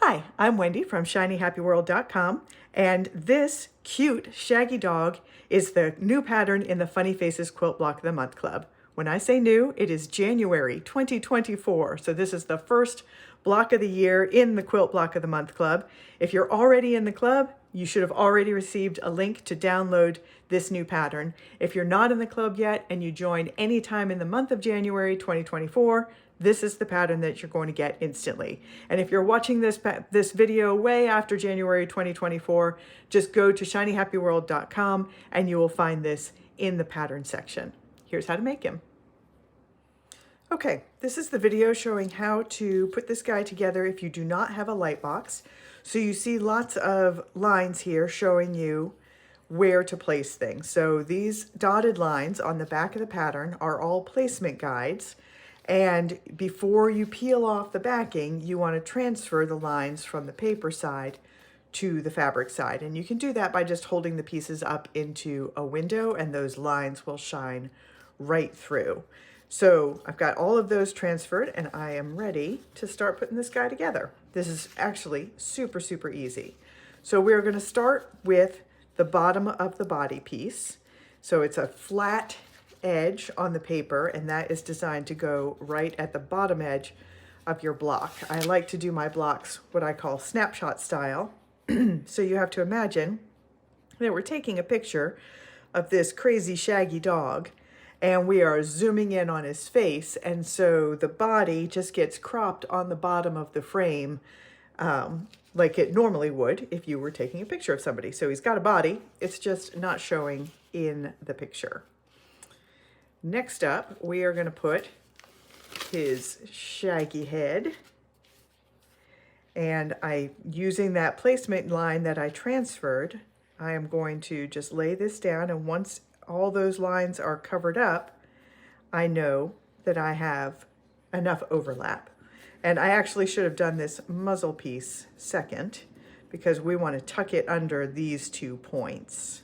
Hi, I'm Wendy from shinyhappyworld.com, and this cute shaggy dog is the new pattern in the Funny Faces Quilt Block of the Month Club. When I say new, it is January 2024, so this is the first block of the year in the Quilt Block of the Month Club. If you're already in the club, you should have already received a link to download this new pattern. If you're not in the club yet and you join anytime in the month of January 2024, this is the pattern that you're going to get instantly. And if you're watching this video way after January 2024, just go to shinyhappyworld.com and you will find this in the pattern section. Here's how to make him. Okay, this is the video showing how to put this guy together if you do not have a light box. So you see lots of lines here showing you where to place things. So these dotted lines on the back of the pattern are all placement guides. And before you peel off the backing, you want to transfer the lines from the paper side to the fabric side. And you can do that by just holding the pieces up into a window and those lines will shine right through. So I've got all of those transferred and I am ready to start putting this guy together. This is actually super, super easy. So we're going to start with the bottom of the body piece. So it's a flat edge on the paper, and that is designed to go right at the bottom edge of your block. I like to do my blocks what I call snapshot style. So you have to imagine that we're taking a picture of this crazy shaggy dog and we are zooming in on his face, and so the body just gets cropped on the bottom of the frame like it normally would if you were taking a picture of somebody. So he's got a body, it's just not showing in the picture. Next up, we are going to put his shaggy head. And using that placement line that I transferred, I am going to just lay this down. And once all those lines are covered up, I know that I have enough overlap. And I actually should have done this muzzle piece second because we want to tuck it under these 2 points.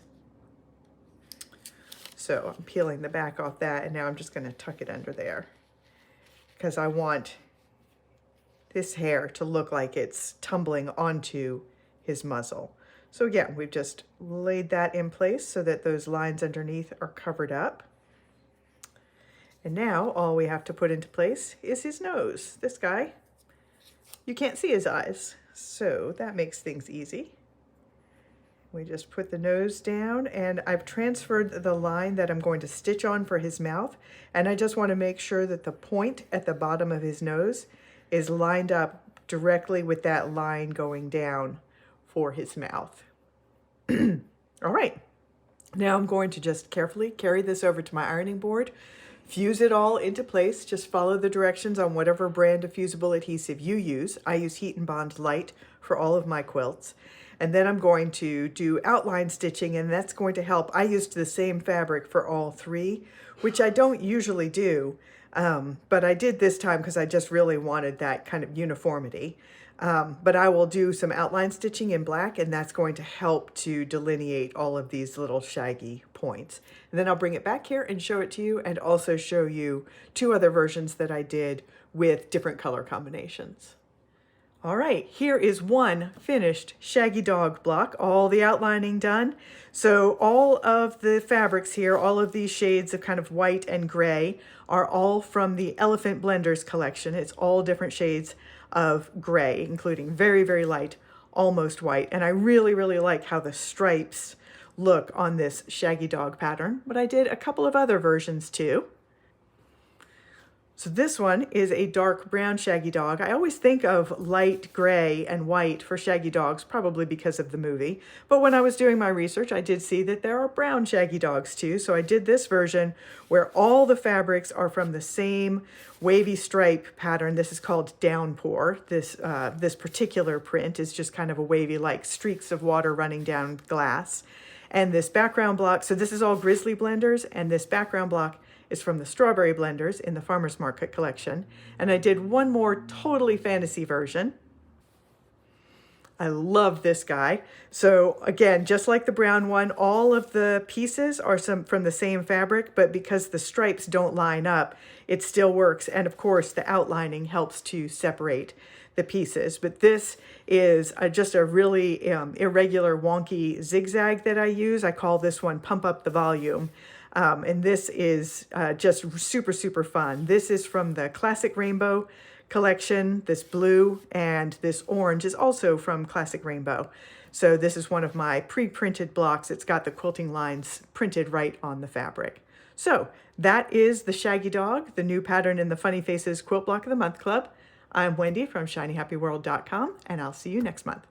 So I'm peeling the back off that, and now I'm just going to tuck it under there because I want this hair to look like it's tumbling onto his muzzle. So again, we've just laid that in place so that those lines underneath are covered up. And now all we have to put into place is his nose. This guy, you can't see his eyes, so that makes things easy. We just put the nose down, and I've transferred the line that I'm going to stitch on for his mouth. And I just want to make sure that the point at the bottom of his nose is lined up directly with that line going down for his mouth. All right, now I'm going to just carefully carry this over to my ironing board, fuse it all into place. Just follow the directions on whatever brand of fusible adhesive you use. I use Heat and Bond Light for all of my quilts. And then I'm going to do outline stitching, and that's going to help. I used the same fabric for all 3, which I don't usually do, but I did this time because I just really wanted that kind of uniformity. But I will do some outline stitching in black, and that's going to help to delineate all of these little shaggy points. And then I'll bring it back here and show it to you, and also show you 2 other versions that I did with different color combinations. All right, here is one finished shaggy dog block, all the outlining done. So all of the fabrics here, all of these shades of kind of white and gray are all from the Elephant Blenders collection. It's all different shades of gray, including very, very light, almost white. And I really, really like how the stripes look on this shaggy dog pattern, but I did a couple of other versions too. So this one is a dark brown shaggy dog. I always think of light gray and white for shaggy dogs, probably because of the movie. But when I was doing my research, I did see that there are brown shaggy dogs too. So I did this version where all the fabrics are from the same wavy stripe pattern. This is called Downpour. This particular print is just kind of a wavy, like streaks of water running down glass. And this background block, so this is all Grizzly Blenders, and this background block is from the Strawberry Blenders in the Farmer's Market collection. And I did one more totally fantasy version. I love this guy. So again, just like the brown one, all of the pieces are from the same fabric, but because the stripes don't line up, it still works. And of course, the outlining helps to separate the pieces. But this is just a really irregular, wonky zigzag that I use. I call this one Pump Up the Volume. And this is just super, super fun. This is from the Classic Rainbow collection. This blue and this orange is also from Classic Rainbow. So this is one of my pre-printed blocks. It's got the quilting lines printed right on the fabric. So that is the Shaggy Dog, the new pattern in the Funny Faces Quilt Block of the Month Club. I'm Wendy from shinyhappyworld.com, and I'll see you next month.